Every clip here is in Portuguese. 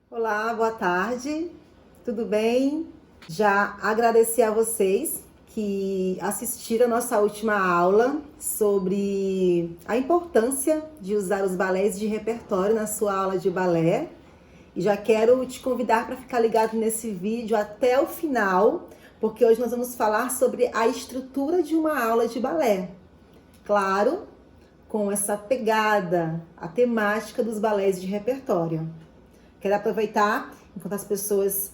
Olá, boa tarde, tudo bem? Já agradeci a vocês que assistiram a nossa última aula sobre a importância de usar os balés de repertório na sua aula de balé. E já quero te convidar para ficar ligado nesse vídeo até o final, porque hoje nós vamos falar sobre a estrutura de uma aula de balé. Claro, com essa pegada, a temática dos balés de repertório. Quero aproveitar, enquanto as pessoas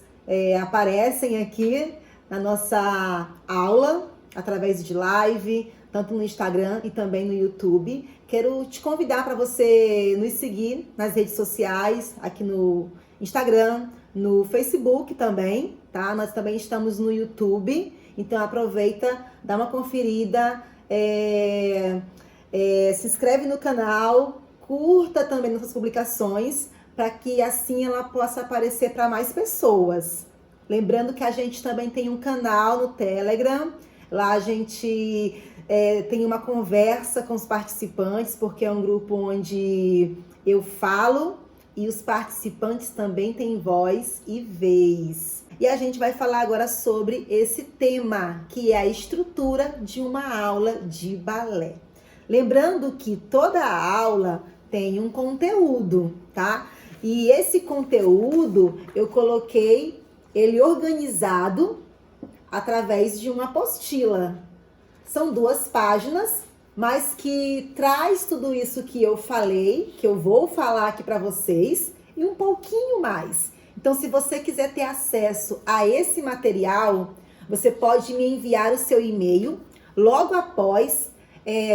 aparecem aqui na nossa aula, através de live, tanto no Instagram e também no YouTube. Quero te convidar para você nos seguir nas redes sociais, aqui no Instagram, no Facebook também, tá? Nós também estamos no YouTube, então aproveita, dá uma conferida, se inscreve no canal, curta também nossas publicações, para que assim ela possa aparecer para mais pessoas. Lembrando que a gente também tem um canal no Telegram, lá a gente tem uma conversa com os participantes, porque é um grupo onde eu falo e os participantes também têm voz e vez. E a gente vai falar agora sobre esse tema, que é a estrutura de uma aula de balé. Lembrando que toda aula tem um conteúdo, tá? E esse conteúdo eu coloquei ele organizado através de uma apostila. São 2 páginas, mas que traz tudo isso que eu falei, que eu vou falar aqui para vocês, e um pouquinho mais. Então, se você quiser ter acesso a esse material, você pode me enviar o seu e-mail logo após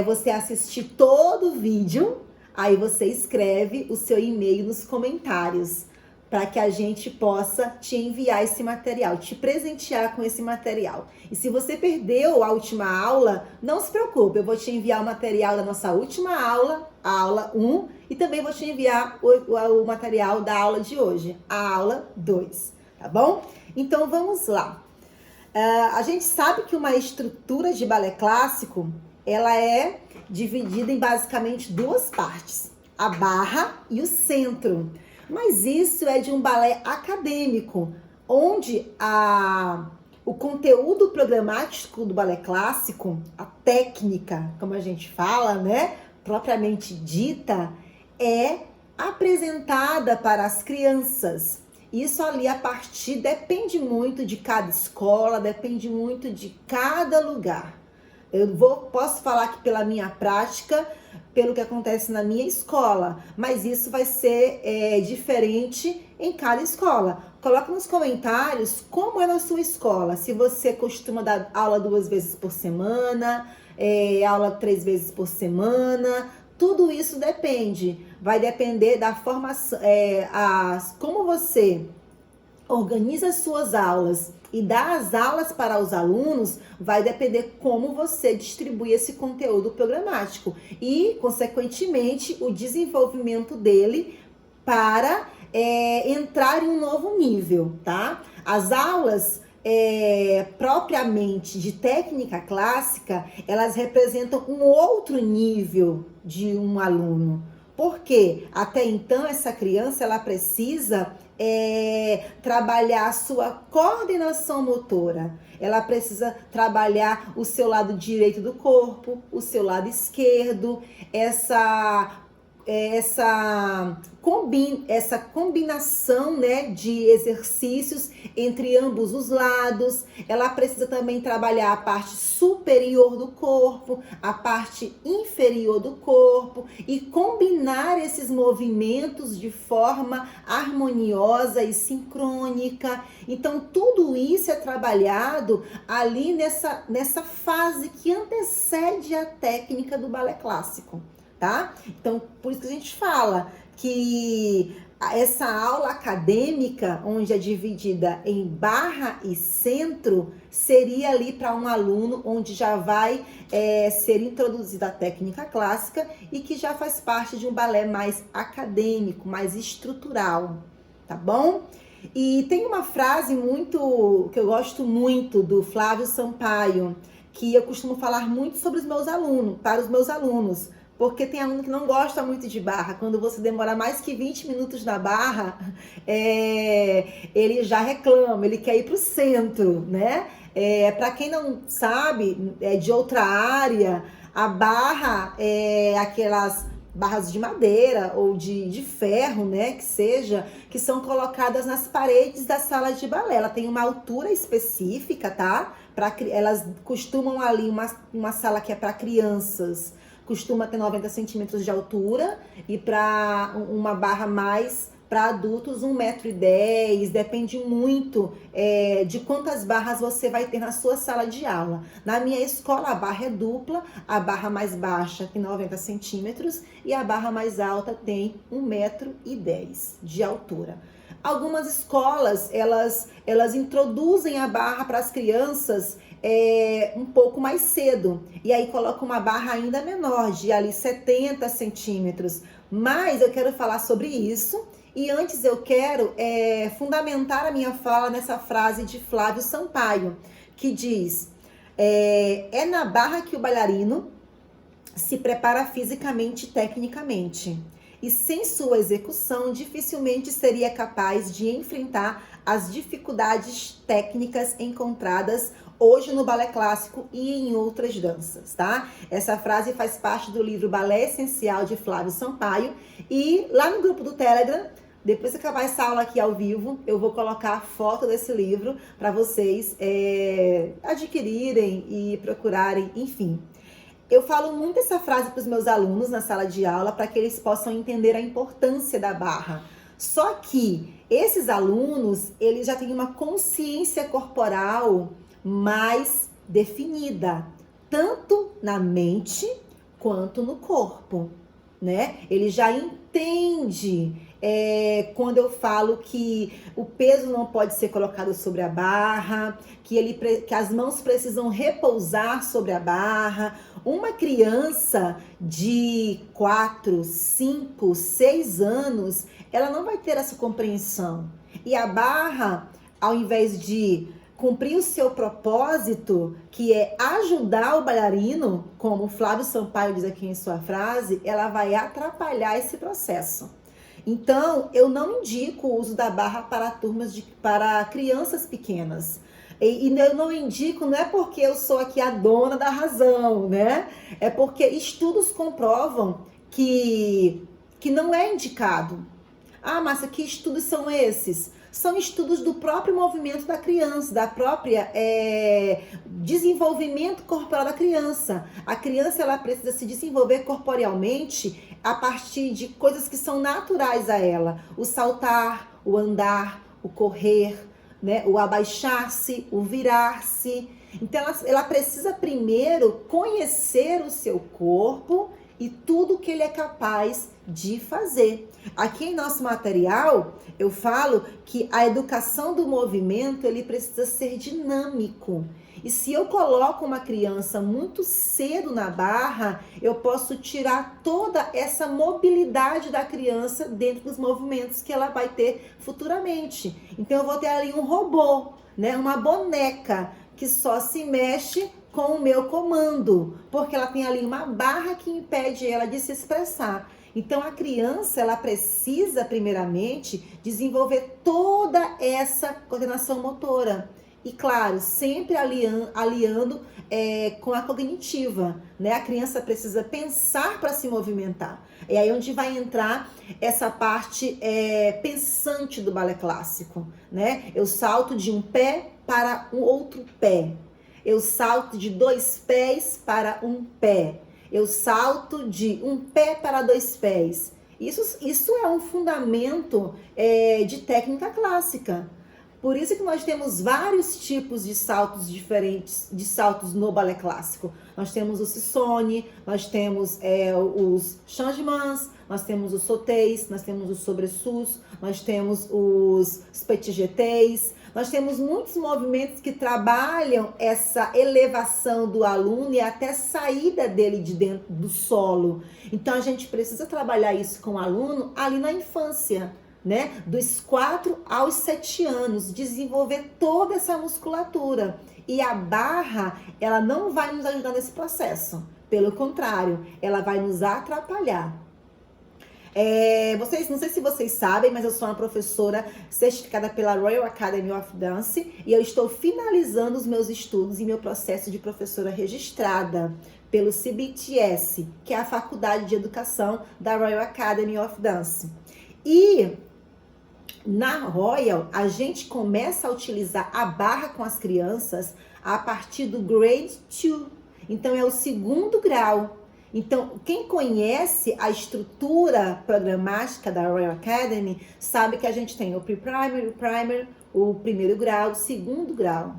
você assistir todo o vídeo. Aí você escreve o seu e-mail nos comentários, para que a gente possa te enviar esse material, te presentear com esse material. E se você perdeu a última aula, não se preocupe, eu vou te enviar o material da nossa última aula, a aula 1, e também vou te enviar o material da aula de hoje, a aula 2, tá bom? Então vamos lá. A gente sabe que uma estrutura de balé clássico, ela é dividida em basicamente 2 partes, a barra e o centro. Mas isso é de um balé acadêmico, onde o conteúdo programático do balé clássico, a técnica, como a gente fala, né, propriamente dita, é apresentada para as crianças. Isso ali depende muito de cada escola, depende muito de cada lugar. Posso falar aqui pela minha prática, pelo que acontece na minha escola, mas isso vai ser diferente em cada escola. Coloca nos comentários como é na sua escola, se você costuma dar aula 2 vezes por semana, aula 3 vezes por semana, tudo isso depende, vai depender da formação, como você organiza as suas aulas e dá as aulas para os alunos, vai depender como você distribui esse conteúdo programático e, consequentemente, o desenvolvimento dele para entrar em um novo nível, tá? As aulas propriamente de técnica clássica, elas representam um outro nível de um aluno. Porque até então essa criança ela precisa trabalhar a sua coordenação motora. Ela precisa trabalhar o seu lado direito do corpo, o seu lado esquerdo, essa combinação, né, de exercícios entre ambos os lados. Ela precisa também trabalhar a parte superior do corpo, a parte inferior do corpo e combinar esses movimentos de forma harmoniosa e sincrônica. Então, tudo isso é trabalhado ali nessa fase que antecede a técnica do balé clássico. Tá? Então, por isso que a gente fala que essa aula acadêmica, onde é dividida em barra e centro, seria ali para um aluno onde já vai ser introduzida a técnica clássica e que já faz parte de um balé mais acadêmico, mais estrutural, tá bom? E tem uma frase que eu gosto muito do Flávio Sampaio, que eu costumo falar muito para os meus alunos. Porque tem aluno que não gosta muito de barra. Quando você demora mais que 20 minutos na barra, ele já reclama, ele quer ir para o centro, né? Para quem não sabe, de outra área, a barra é aquelas barras de madeira ou de ferro, né, que são colocadas nas paredes da sala de balé. Ela tem uma altura específica, tá? Elas costumam ali, uma sala que é para crianças, costuma ter 90 centímetros de altura, e para uma barra mais para adultos, 1,10 m, depende muito de quantas barras você vai ter na sua sala de aula. Na minha escola, a barra é dupla, a barra mais baixa tem 90 centímetros e a barra mais alta tem 1,10 m de altura. Algumas escolas, elas introduzem a barra para as crianças um pouco mais cedo, e aí colocam uma barra ainda menor, de ali 70 centímetros. Mas eu quero falar sobre isso. E antes eu quero fundamentar a minha fala nessa frase de Flávio Sampaio, que diz: é na barra que o bailarino se prepara fisicamente e tecnicamente, e sem sua execução dificilmente seria capaz de enfrentar as dificuldades técnicas encontradas hoje no balé clássico e em outras danças, tá? Essa frase faz parte do livro Balé Essencial de Flávio Sampaio, e lá no grupo do Telegram, depois que acabar essa aula aqui ao vivo, eu vou colocar a foto desse livro para vocês adquirirem e procurarem, enfim. Eu falo muito essa frase para os meus alunos na sala de aula para que eles possam entender a importância da barra. Só que esses alunos, eles já têm uma consciência corporal mais definida, tanto na mente quanto no corpo, né? Ele já entende quando eu falo que o peso não pode ser colocado sobre a barra, que as mãos precisam repousar sobre a barra. Uma criança de 4, 5, 6 anos, ela não vai ter essa compreensão. E a barra, ao invés de cumprir o seu propósito, que é ajudar o bailarino, como o Flávio Sampaio diz aqui em sua frase, ela vai atrapalhar esse processo. Então, eu não indico o uso da barra para crianças pequenas. E eu não indico, não é porque eu sou aqui a dona da razão, né? É porque estudos comprovam que não é indicado. Ah, Márcia, que estudos são esses? São estudos do próprio movimento da criança, da própria desenvolvimento corporal da criança. A criança, ela precisa se desenvolver corporealmente a partir de coisas que são naturais a ela. O saltar, o andar, o correr, né? O abaixar-se, o virar-se. Então, ela precisa primeiro conhecer o seu corpo e tudo que ele é capaz de fazer. Aqui em nosso material, eu falo que a educação do movimento, ele precisa ser dinâmico. E se eu coloco uma criança muito cedo na barra, eu posso tirar toda essa mobilidade da criança dentro dos movimentos que ela vai ter futuramente. Então eu vou ter ali um robô, né? Uma boneca que só se mexe com o meu comando, porque ela tem ali uma barra que impede ela de se expressar. Então a criança, ela precisa primeiramente desenvolver toda essa coordenação motora. E claro, sempre aliando com a cognitiva, né? A criança precisa pensar para se movimentar. É aí onde vai entrar essa parte pensante do balé clássico, né? Eu salto de um pé para um outro pé. Eu salto de 2 pés para um pé. Eu salto de um pé para 2 pés. Isso é um fundamento de técnica clássica. Por isso que nós temos vários tipos de saltos diferentes, de saltos no balé clássico. Nós temos o Sissonne, nós temos os changements, nós temos os sautés, nós temos os sobressus, nós temos os petit jetés. Nós temos muitos movimentos que trabalham essa elevação do aluno e até saída dele de dentro do solo. Então a gente precisa trabalhar isso com o aluno ali na infância, né? Dos 4 aos 7 anos, desenvolver toda essa musculatura. E a barra, ela não vai nos ajudar nesse processo. Pelo contrário, ela vai nos atrapalhar. Não sei se vocês sabem, mas eu sou uma professora certificada pela Royal Academy of Dance e eu estou finalizando os meus estudos e meu processo de professora registrada pelo CBTS, que é a Faculdade de Educação da Royal Academy of Dance. E na Royal, a gente começa a utilizar a barra com as crianças a partir do Grade 2. Então, é o segundo grau. Então, quem conhece a estrutura programática da Royal Academy sabe que a gente tem o pre-primary, o primer, o primeiro grau, o segundo grau.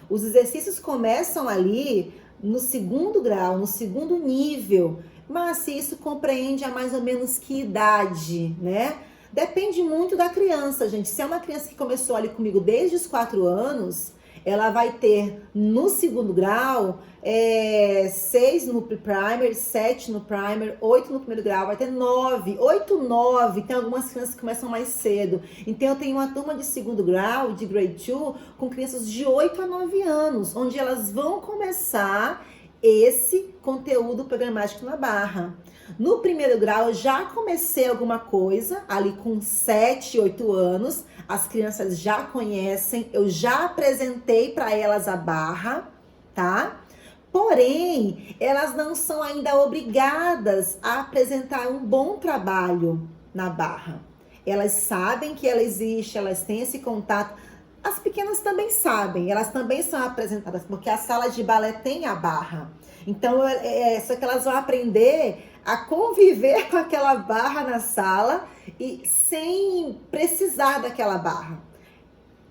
Os exercícios começam ali no segundo grau, no segundo nível, mas se isso compreende a mais ou menos que idade, né? Depende muito da criança, gente. Se é uma criança que começou ali comigo desde os 4 anos, ela vai ter no segundo grau 6 no pre-primer, 7 no primer, 8 no primeiro grau, vai ter 9, 8, 9. Tem algumas crianças que começam mais cedo. Então eu tenho uma turma de segundo grau, de grade 2, com crianças de 8 a 9 anos, onde elas vão começar esse conteúdo programático na barra. No primeiro grau, eu já comecei alguma coisa, ali com 7, 8 anos, as crianças já conhecem, eu já apresentei para elas a barra, tá? Porém, elas não são ainda obrigadas a apresentar um bom trabalho na barra. Elas sabem que ela existe, elas têm esse contato. As pequenas também sabem, elas também são apresentadas, porque a sala de balé tem a barra. Então, só que elas vão aprender a conviver com aquela barra na sala e sem precisar daquela barra.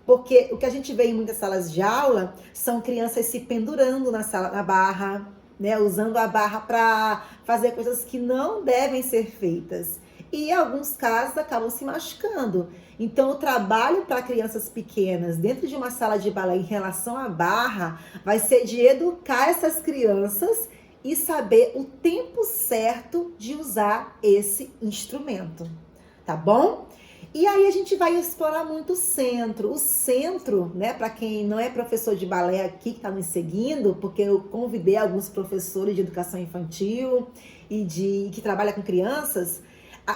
Porque o que a gente vê em muitas salas de aula são crianças se pendurando na barra, né? Usando a barra para fazer coisas que não devem ser feitas. E em alguns casos acabam se machucando. Então, o trabalho para crianças pequenas dentro de uma sala de balé em relação à barra vai ser de educar essas crianças e saber o tempo certo de usar esse instrumento, tá bom? E aí a gente vai explorar muito o centro. O centro, né, para quem não é professor de balé aqui que está nos seguindo, porque eu convidei alguns professores de educação infantil e que trabalham com crianças,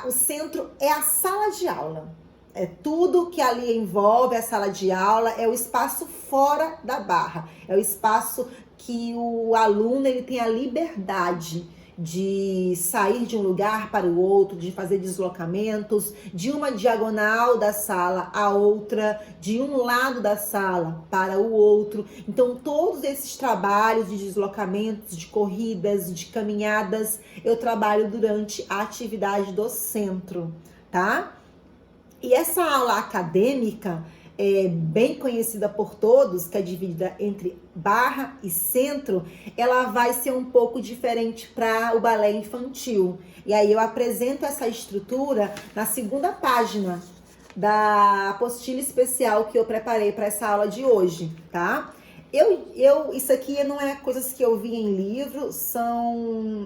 o centro é a sala de aula. É tudo que ali envolve a sala de aula, é o espaço fora da barra, é o espaço que o aluno ele tem a liberdade de sair de um lugar para o outro, de fazer deslocamentos, de uma diagonal da sala a outra, de um lado da sala para o outro. Então, todos esses trabalhos de deslocamentos, de corridas, de caminhadas, eu trabalho durante a atividade do centro, tá? E essa aula acadêmica é bem conhecida por todos, que é dividida entre barra e centro, ela vai ser um pouco diferente para o balé infantil. E aí eu apresento essa estrutura na segunda página da apostila especial que eu preparei para essa aula de hoje, tá? Isso aqui não é coisas que eu vi em livro,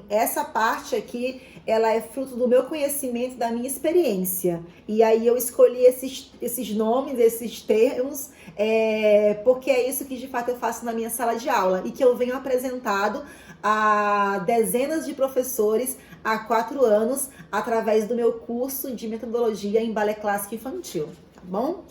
essa parte aqui, ela é fruto do meu conhecimento, da minha experiência. E aí eu escolhi esses nomes, esses termos, porque é isso que de fato eu faço na minha sala de aula e que eu venho apresentado a dezenas de professores há 4 anos através do meu curso de metodologia em balé clássico infantil, tá bom?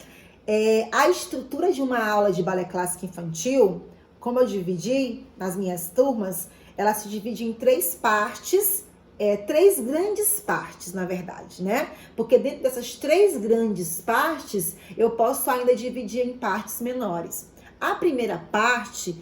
A estrutura de uma aula de balé clássico infantil, como eu dividi nas minhas turmas, ela se divide em 3 partes, 3 grandes partes, na verdade, né? Porque dentro dessas 3 grandes partes, eu posso ainda dividir em partes menores. A primeira parte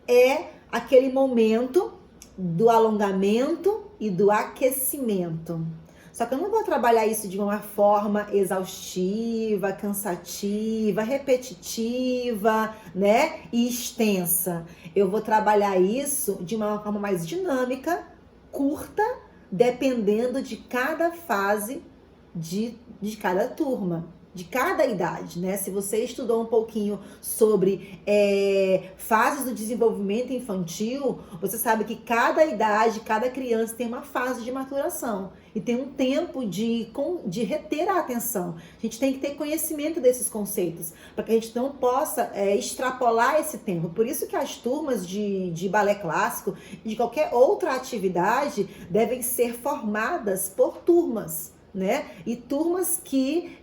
é aquele momento do alongamento e do aquecimento. Só que eu não vou trabalhar isso de uma forma exaustiva, cansativa, repetitiva, né? E extensa. Eu vou trabalhar isso de uma forma mais dinâmica, curta, dependendo de cada fase de cada turma, de cada idade, né? Se você estudou um pouquinho sobre fases do desenvolvimento infantil, você sabe que cada idade, cada criança tem uma fase de maturação. e tem um tempo de reter a atenção. A gente tem que ter conhecimento desses conceitos, para que a gente não possa extrapolar esse tempo. Por isso que as turmas de balé clássico, de qualquer outra atividade, devem ser formadas por turmas, né? E turmas que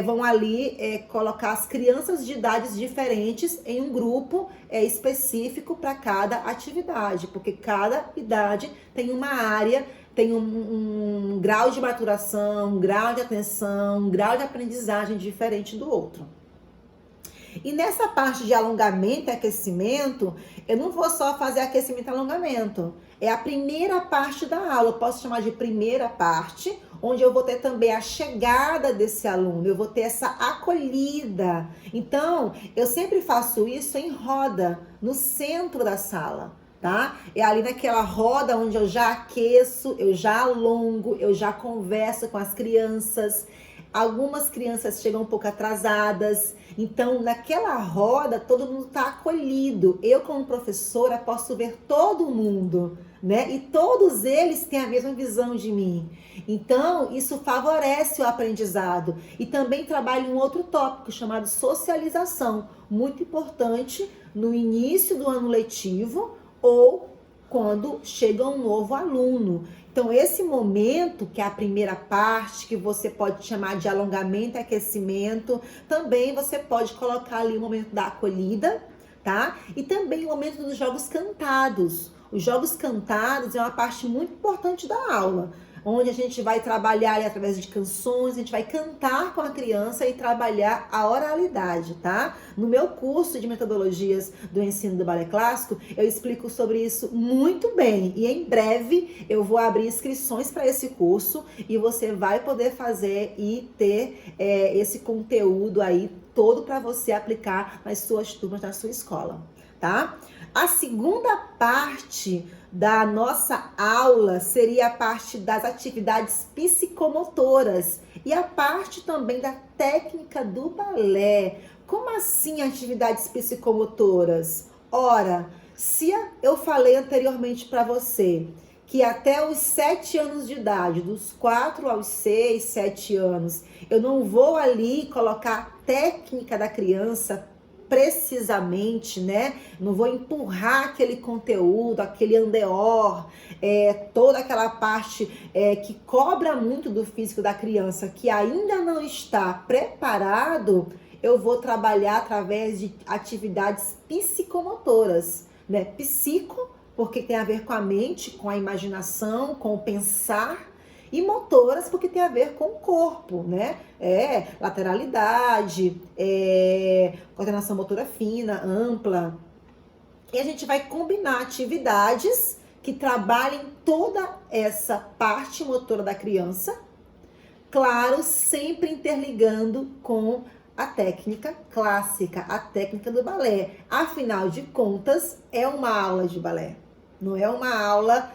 vão ali colocar as crianças de idades diferentes em um grupo específico para cada atividade, porque cada idade tem uma área, tem um grau de maturação, um grau de atenção, um grau de aprendizagem diferente do outro. E nessa parte de alongamento e aquecimento, eu não vou só fazer aquecimento e alongamento. É a primeira parte da aula, eu posso chamar de primeira parte, onde eu vou ter também a chegada desse aluno, eu vou ter essa acolhida. Então, eu sempre faço isso em roda, no centro da sala, tá? É ali naquela roda onde eu já aqueço, eu já alongo, eu já converso com as crianças. Algumas crianças chegam um pouco atrasadas, então naquela roda todo mundo está acolhido. Eu, como professora, posso ver todo mundo, né? E todos eles têm a mesma visão de mim. Então, isso favorece o aprendizado. E também trabalho um outro tópico chamado socialização, muito importante no início do ano letivo ou quando chega um novo aluno. Então, esse momento, que é a primeira parte, que você pode chamar de alongamento e aquecimento, também você pode colocar ali o momento da acolhida, tá? E também o momento dos jogos cantados. Os jogos cantados é uma parte muito importante da aula, onde a gente vai trabalhar ali através de canções, a gente vai cantar com a criança e trabalhar a oralidade, tá? No meu curso de metodologias do ensino do balé clássico, eu explico sobre isso muito bem. E em breve eu vou abrir inscrições para esse curso e você vai poder fazer e ter esse conteúdo aí todo para você aplicar nas suas turmas, na sua escola, tá? A segunda parte da nossa aula seria a parte das atividades psicomotoras e a parte também da técnica do balé. Como assim atividades psicomotoras? Ora, se eu falei anteriormente para você que até os 7 anos de idade, dos 4 aos 6, 7 anos, eu não vou ali colocar a técnica da criança precisamente, né? Não vou empurrar aquele conteúdo, aquele andeor, toda aquela parte que cobra muito do físico da criança, que ainda não está preparado. Eu vou trabalhar através de atividades psicomotoras, né? Psico, porque tem a ver com a mente, com a imaginação, com o pensar, e motoras, porque tem a ver com o corpo, né? Lateralidade, coordenação motora fina, ampla. E a gente vai combinar atividades que trabalhem toda essa parte motora da criança, claro, sempre interligando com a técnica clássica, a técnica do balé. Afinal de contas, é uma aula de balé. Não é uma aula,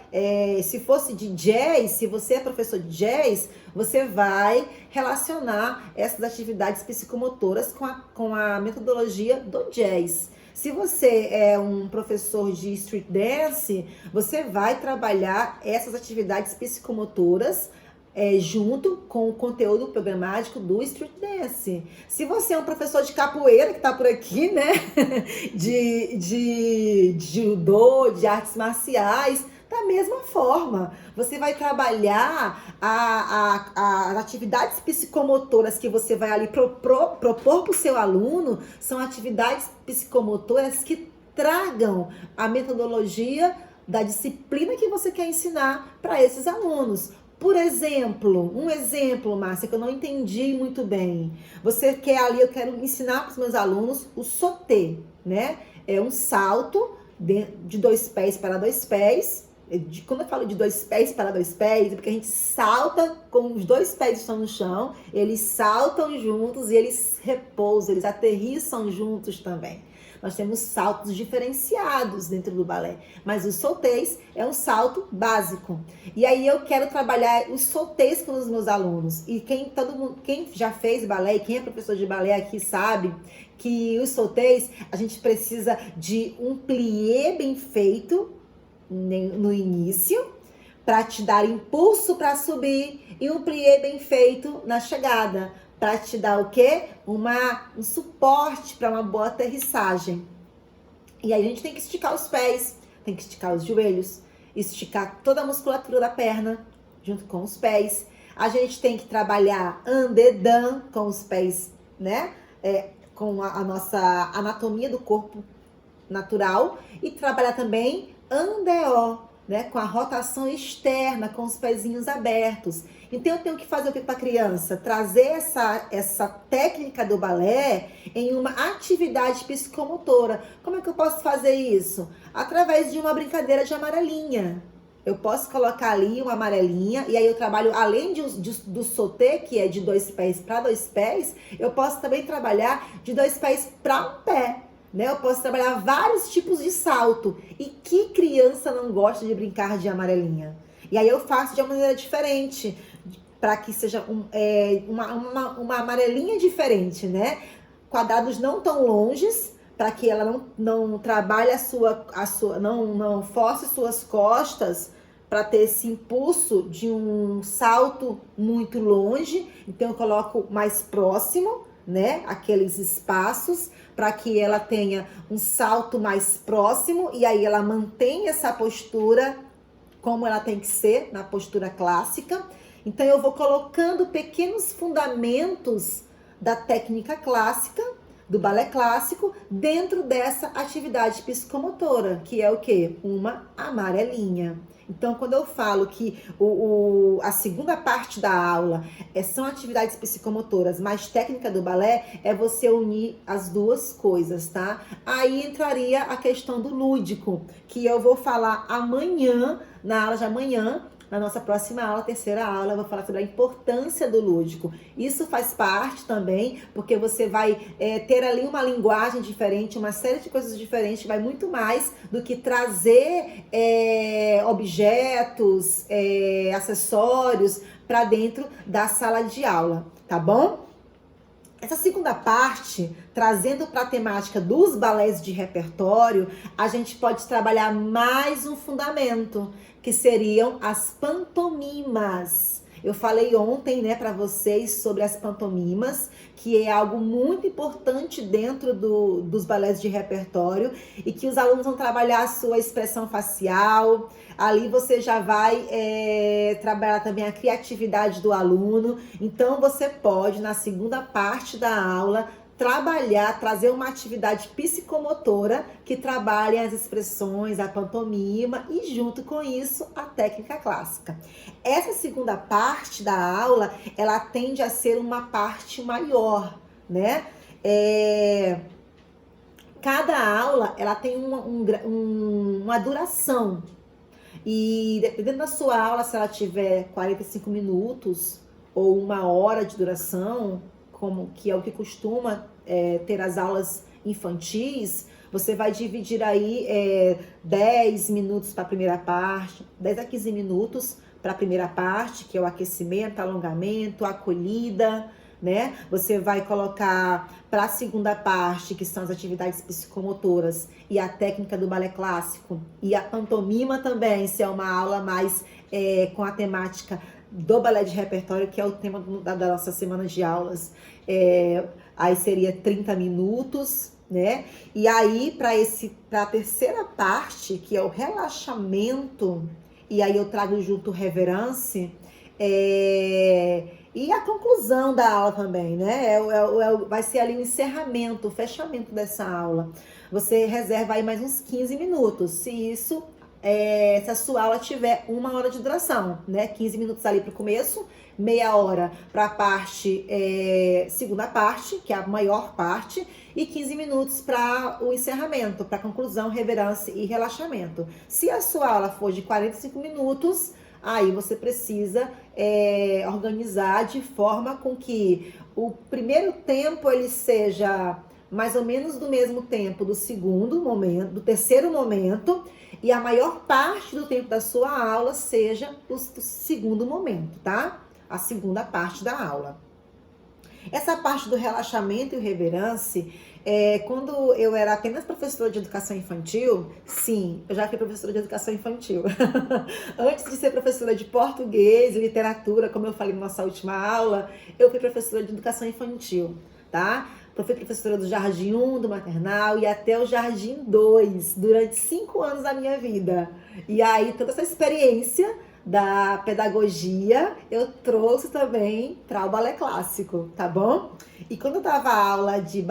se fosse de jazz, se você é professor de jazz, você vai relacionar essas atividades psicomotoras com a metodologia do jazz. Se você é um professor de street dance, você vai trabalhar essas atividades psicomotoras junto com o conteúdo programático do street dance. Se você é um professor de capoeira, que está por aqui, né, de judô, de artes marciais, da mesma forma, você vai trabalhar as atividades psicomotoras que você vai ali propor para o seu aluno, são atividades psicomotoras que tragam a metodologia da disciplina que você quer ensinar para esses alunos. Por exemplo, Márcia, que eu não entendi muito bem. Você quer ali, eu quero ensinar para os meus alunos o sauté, né? É um salto de 2 pés para 2 pés. Quando eu falo de 2 pés para 2 pés, é porque a gente salta com os 2 pés estão no chão, eles saltam juntos e eles repousam, eles aterrissam juntos também. Nós temos saltos diferenciados dentro do balé, mas os sautés é um salto básico. E aí eu quero trabalhar os sautés com os meus alunos. E quem já fez balé e quem é professor de balé aqui sabe que os sautés, a gente precisa de um plié bem feito no início, para te dar impulso para subir e um plié bem feito na chegada, para te dar o quê? Um suporte para uma boa aterrissagem. E aí a gente tem que esticar os pés, tem que esticar os joelhos, esticar toda a musculatura da perna junto com os pés. A gente tem que trabalhar andedã com os pés, né? Com a nossa anatomia do corpo natural, e trabalhar também andeó, né? Com a rotação externa, com os pezinhos abertos. Então eu tenho que fazer o que para a criança? Trazer essa técnica do balé em uma atividade psicomotora. Como é que eu posso fazer isso? Através de uma brincadeira de amarelinha. Eu posso colocar ali uma amarelinha, e aí eu trabalho, além do sauté, que é de 2 pés para 2 pés, eu posso também trabalhar de 2 pés para um pé, né? Eu posso trabalhar vários tipos de salto. E que criança não gosta de brincar de amarelinha? E aí eu faço de uma maneira diferente, para que seja uma amarelinha diferente, né? Quadrados não tão longes, para que ela não trabalhe não force suas costas para ter esse impulso de um salto muito longe. Então eu coloco mais próximo, né, aqueles espaços, para que ela tenha um salto mais próximo, e aí ela mantém essa postura como ela tem que ser, na postura clássica. Então eu vou colocando pequenos fundamentos da técnica clássica, do balé clássico, dentro dessa atividade psicomotora, que é o quê? Uma amarelinha. Então, quando eu falo que a segunda parte da aula são atividades psicomotoras, mais técnica do balé, é você unir as duas coisas, tá? Aí entraria a questão do lúdico, que eu vou falar amanhã, na aula de amanhã. Na nossa próxima aula, terceira aula, eu vou falar sobre a importância do lúdico. Isso faz parte também, porque você vai ter ali uma linguagem diferente, uma série de coisas diferentes, vai muito mais do que trazer objetos, acessórios para dentro da sala de aula, tá bom? Essa segunda parte, trazendo para a temática dos balés de repertório, a gente pode trabalhar mais um fundamento, que seriam as pantomimas. Eu falei ontem, né, para vocês sobre as pantomimas, que é algo muito importante dentro dos balés de repertório, e que os alunos vão trabalhar a sua expressão facial. Ali você já vai trabalhar também a criatividade do aluno. Então você pode, na segunda parte da aula, trazer uma atividade psicomotora que trabalhe as expressões, a pantomima e, junto com isso, a técnica clássica. Essa segunda parte da aula, ela tende a ser uma parte maior, né? Cada aula, ela tem uma duração. E dependendo da sua aula, se ela tiver 45 minutos ou 1 hora de duração, que é o que costuma ter as aulas infantis, você vai dividir aí 10 minutos para a primeira parte, 10 a 15 minutos para a primeira parte, que é o aquecimento, alongamento, acolhida, né? Você vai colocar para a segunda parte, que são as atividades psicomotoras e a técnica do balé clássico, e a pantomima também, se é uma aula mais com a temática do balé de repertório, que é o tema da nossa semana de aulas. Aí seria 30 minutos, né? E aí, para a terceira parte, que é o relaxamento, e aí eu trago junto o reverence, e a conclusão da aula também, né? Vai ser ali o encerramento, o fechamento dessa aula. Você reserva aí mais uns 15 minutos, se a sua aula tiver 1 hora de duração, né? 15 minutos ali para o começo, meia hora para a parte, segunda parte, que é a maior parte, e 15 minutos para o encerramento, para conclusão, reverência e relaxamento. Se a sua aula for de 45 minutos, aí você precisa organizar de forma com que o primeiro tempo ele seja mais ou menos do mesmo tempo do segundo momento, do terceiro momento, e a maior parte do tempo da sua aula seja o segundo momento, tá? A segunda parte da aula. Essa parte do relaxamento e o reverence, quando eu era apenas professora de educação infantil, sim, eu já fui professora de educação infantil. Antes de ser professora de português e literatura, como eu falei na nossa última aula, eu fui professora de educação infantil, tá? Eu fui professora do Jardim 1, do maternal, e até o Jardim 2, durante 5 anos da minha vida. E aí, toda essa experiência da pedagogia, eu trouxe também para o balé clássico, tá bom? E quando eu dava aula de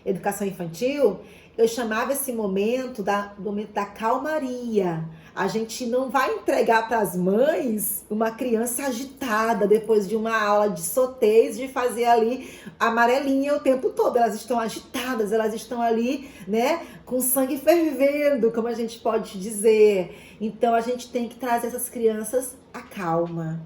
educação infantil, eu chamava esse momento do momento da calmaria. A gente não vai entregar para as mães uma criança agitada depois de uma aula de sotês, de fazer ali amarelinha o tempo todo. Elas estão agitadas, elas estão ali, né, com sangue fervendo, como a gente pode dizer. Então a gente tem que trazer essas crianças à calma.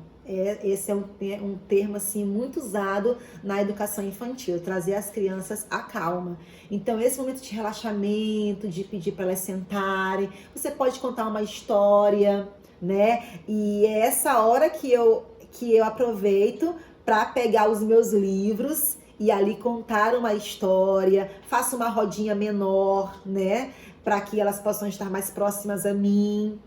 Esse é um termo assim muito usado na educação infantil, trazer as crianças à calma. Então esse momento de relaxamento, de pedir para elas sentarem, você pode contar uma história, né? E é essa hora que eu aproveito para pegar os meus livros e ali contar uma história, faço uma rodinha menor, né? Para que elas possam estar mais próximas a mim.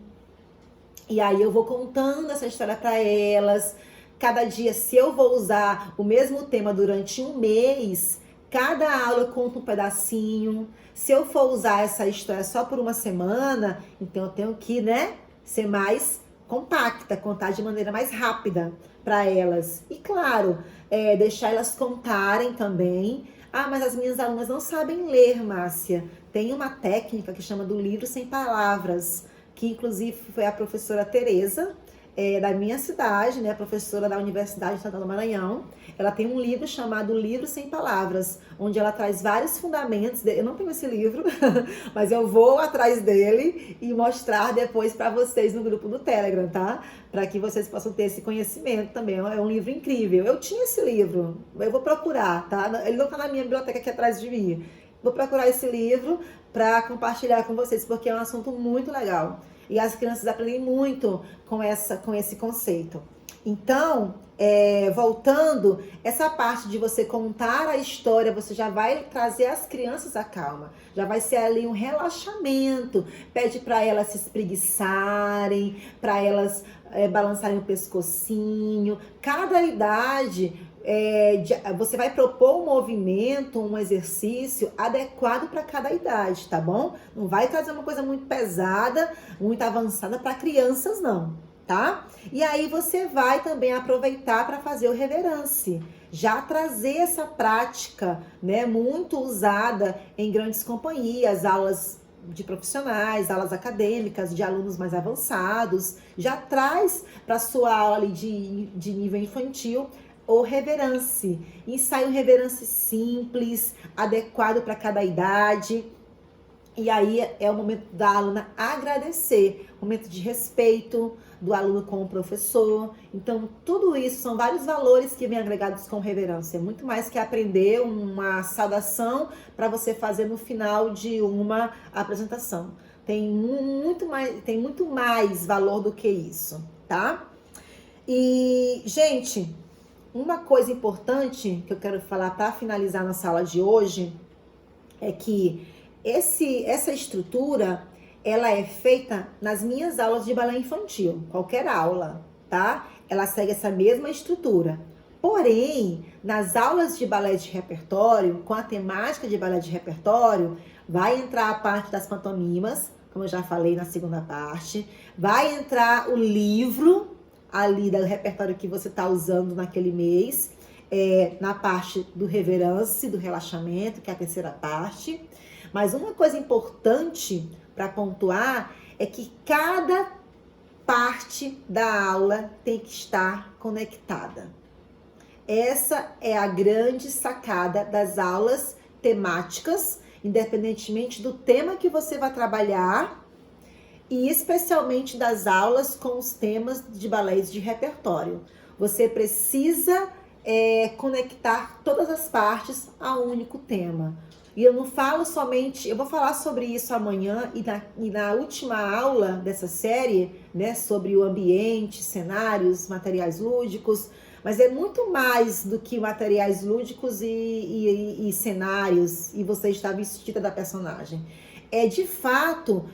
E aí eu vou contando essa história para elas. Cada dia, se eu vou usar o mesmo tema durante um mês, cada aula eu conto um pedacinho. Se eu for usar essa história só por uma semana, então eu tenho que, né, ser mais compacta, contar de maneira mais rápida para elas. E claro, deixar elas contarem também. Ah, mas as minhas alunas não sabem ler, Márcia. Tem uma técnica que chama do livro sem palavras, que inclusive foi a professora Tereza, da minha cidade, né, professora da Universidade Estadual do Maranhão. Ela tem um livro chamado Livro Sem Palavras, onde ela traz vários fundamentos. Eu não tenho esse livro, mas eu vou atrás dele e mostrar depois para vocês no grupo do Telegram, tá? Para que vocês possam ter esse conhecimento também. É um livro incrível. Eu tinha esse livro, eu vou procurar, tá? Ele não está na minha biblioteca aqui atrás de mim. Vou procurar esse livro para compartilhar com vocês, porque é um assunto muito legal. E as crianças aprendem muito com esse conceito. Então, voltando, essa parte de você contar a história, você já vai trazer as crianças à calma. Já vai ser ali um relaxamento. Pede para elas se espreguiçarem, para elas balançarem o pescocinho. Cada idade, você vai propor um movimento, um exercício adequado para cada idade, tá bom? Não vai trazer uma coisa muito pesada, muito avançada para crianças, não, tá? E aí você vai também aproveitar para fazer o reverence, já trazer essa prática, né, muito usada em grandes companhias, aulas de profissionais, aulas acadêmicas, de alunos mais avançados, já traz para sua aula ali de nível infantil o reverence. Ensaio um reverence simples, adequado para cada idade. E aí é o momento da aluna agradecer, momento de respeito do aluno com o professor. Então, tudo isso são vários valores que vêm agregados com reverência. Muito mais que aprender uma saudação para você fazer no final de uma apresentação. Tem muito mais valor do que isso, tá? E, gente, uma coisa importante que eu quero falar para finalizar na sala de hoje é que essa estrutura, ela é feita nas minhas aulas de balé infantil, qualquer aula, tá? Ela segue essa mesma estrutura. Porém, nas aulas de balé de repertório, com a temática de balé de repertório, vai entrar a parte das pantomimas, como eu já falei na segunda parte, vai entrar o livro ali do repertório que você está usando naquele mês, na parte do reverence, do relaxamento, que é a terceira parte. Mas uma coisa importante para pontuar é que cada parte da aula tem que estar conectada. Essa é a grande sacada das aulas temáticas, independentemente do tema que você vai trabalhar, e especialmente das aulas com os temas de balés de repertório. Você precisa conectar todas as partes a um único tema. E eu não falo somente, eu vou falar sobre isso amanhã e na última aula dessa série, né, sobre o ambiente, cenários, materiais lúdicos, mas é muito mais do que materiais lúdicos e cenários, e você está vestida da personagem. É de fato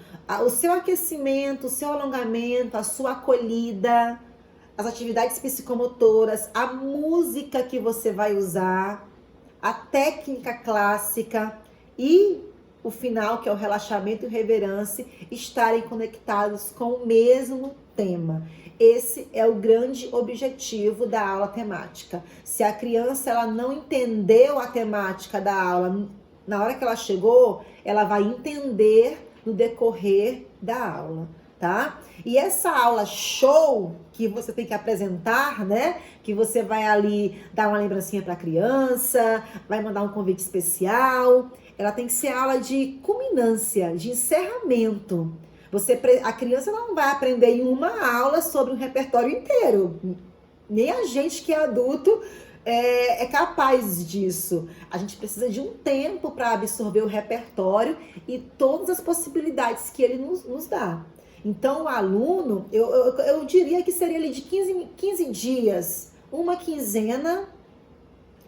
o seu aquecimento, o seu alongamento, a sua acolhida, as atividades psicomotoras, a música que você vai usar, a técnica clássica e o final, que é o relaxamento e reverência, estarem conectados com o mesmo tema. Esse é o grande objetivo da aula temática. Se a criança ela não entendeu a temática da aula na hora que ela chegou, ela vai entender no decorrer da aula, tá? E essa aula show que você tem que apresentar, né? Que você vai ali dar uma lembrancinha para a criança, vai mandar um convite especial. Ela tem que ser aula de culminância, de encerramento. A criança não vai aprender em uma aula sobre um repertório inteiro. Nem a gente que é adulto é capaz disso. A gente precisa de um tempo para absorver o repertório e todas as possibilidades que ele nos dá. Então, o aluno, eu diria que seria ali de 15 dias, uma quinzena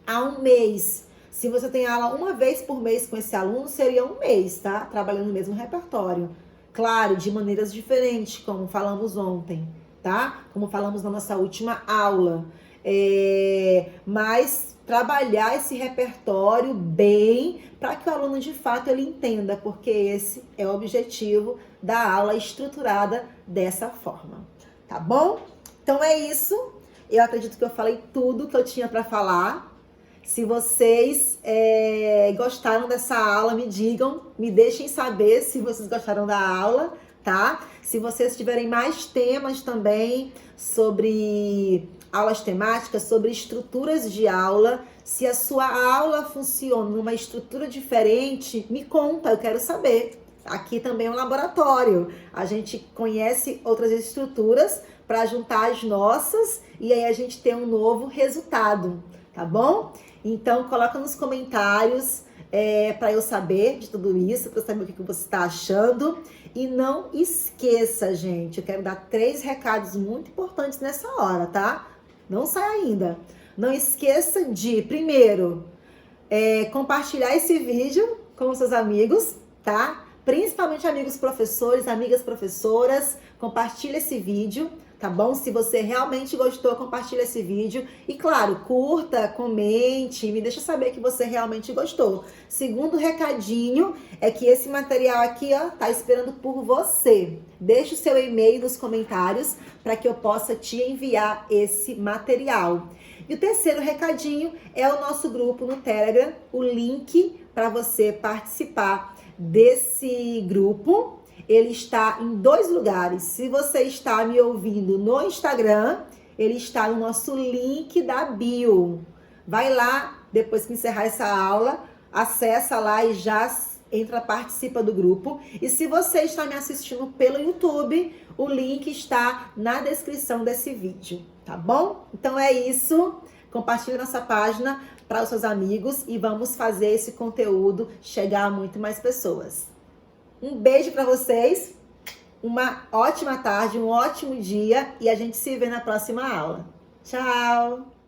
a um mês. Se você tem aula uma vez por mês com esse aluno, seria um mês, tá? Trabalhando no mesmo repertório. Claro, de maneiras diferentes, como falamos ontem, tá? Como falamos na nossa última aula. Mas trabalhar esse repertório bem para que o aluno de fato ele entenda, porque esse é o objetivo da aula estruturada dessa forma, tá bom? Então é isso, eu acredito que eu falei tudo que eu tinha para falar. Se vocês gostaram dessa aula, me digam, me deixem saber se vocês gostaram da aula, tá? Se vocês tiverem mais temas também sobre aulas temáticas, sobre estruturas de aula, se a sua aula funciona numa estrutura diferente, me conta, eu quero saber. Aqui também é um laboratório, a gente conhece outras estruturas para juntar as nossas e aí a gente tem um novo resultado, tá bom? Então coloca nos comentários para eu saber de tudo isso, para saber o que você está achando. E não esqueça, gente, eu quero dar 3 recados muito importantes nessa hora, tá? Não sai ainda. Não esqueça de, primeiro, compartilhar esse vídeo com os seus amigos, tá? Principalmente amigos professores, amigas professoras, compartilha esse vídeo, tá bom? Se você realmente gostou, compartilha esse vídeo. E claro, curta, comente, me deixa saber que você realmente gostou. Segundo recadinho é que esse material aqui, ó, tá esperando por você. Deixa o seu e-mail nos comentários para que eu possa te enviar esse material. E o terceiro recadinho é o nosso grupo no Telegram, o link para você participar desse grupo. Ele está em 2 lugares. Se você está me ouvindo no Instagram, ele está no nosso link da bio. Vai lá, depois que encerrar essa aula, acessa lá e já entra, participa do grupo. E se você está me assistindo pelo YouTube, o link está na descrição desse vídeo, tá bom? Então é isso. Compartilhe nossa página para os seus amigos e vamos fazer esse conteúdo chegar a muito mais pessoas. Um beijo para vocês, uma ótima tarde, um ótimo dia e a gente se vê na próxima aula. Tchau!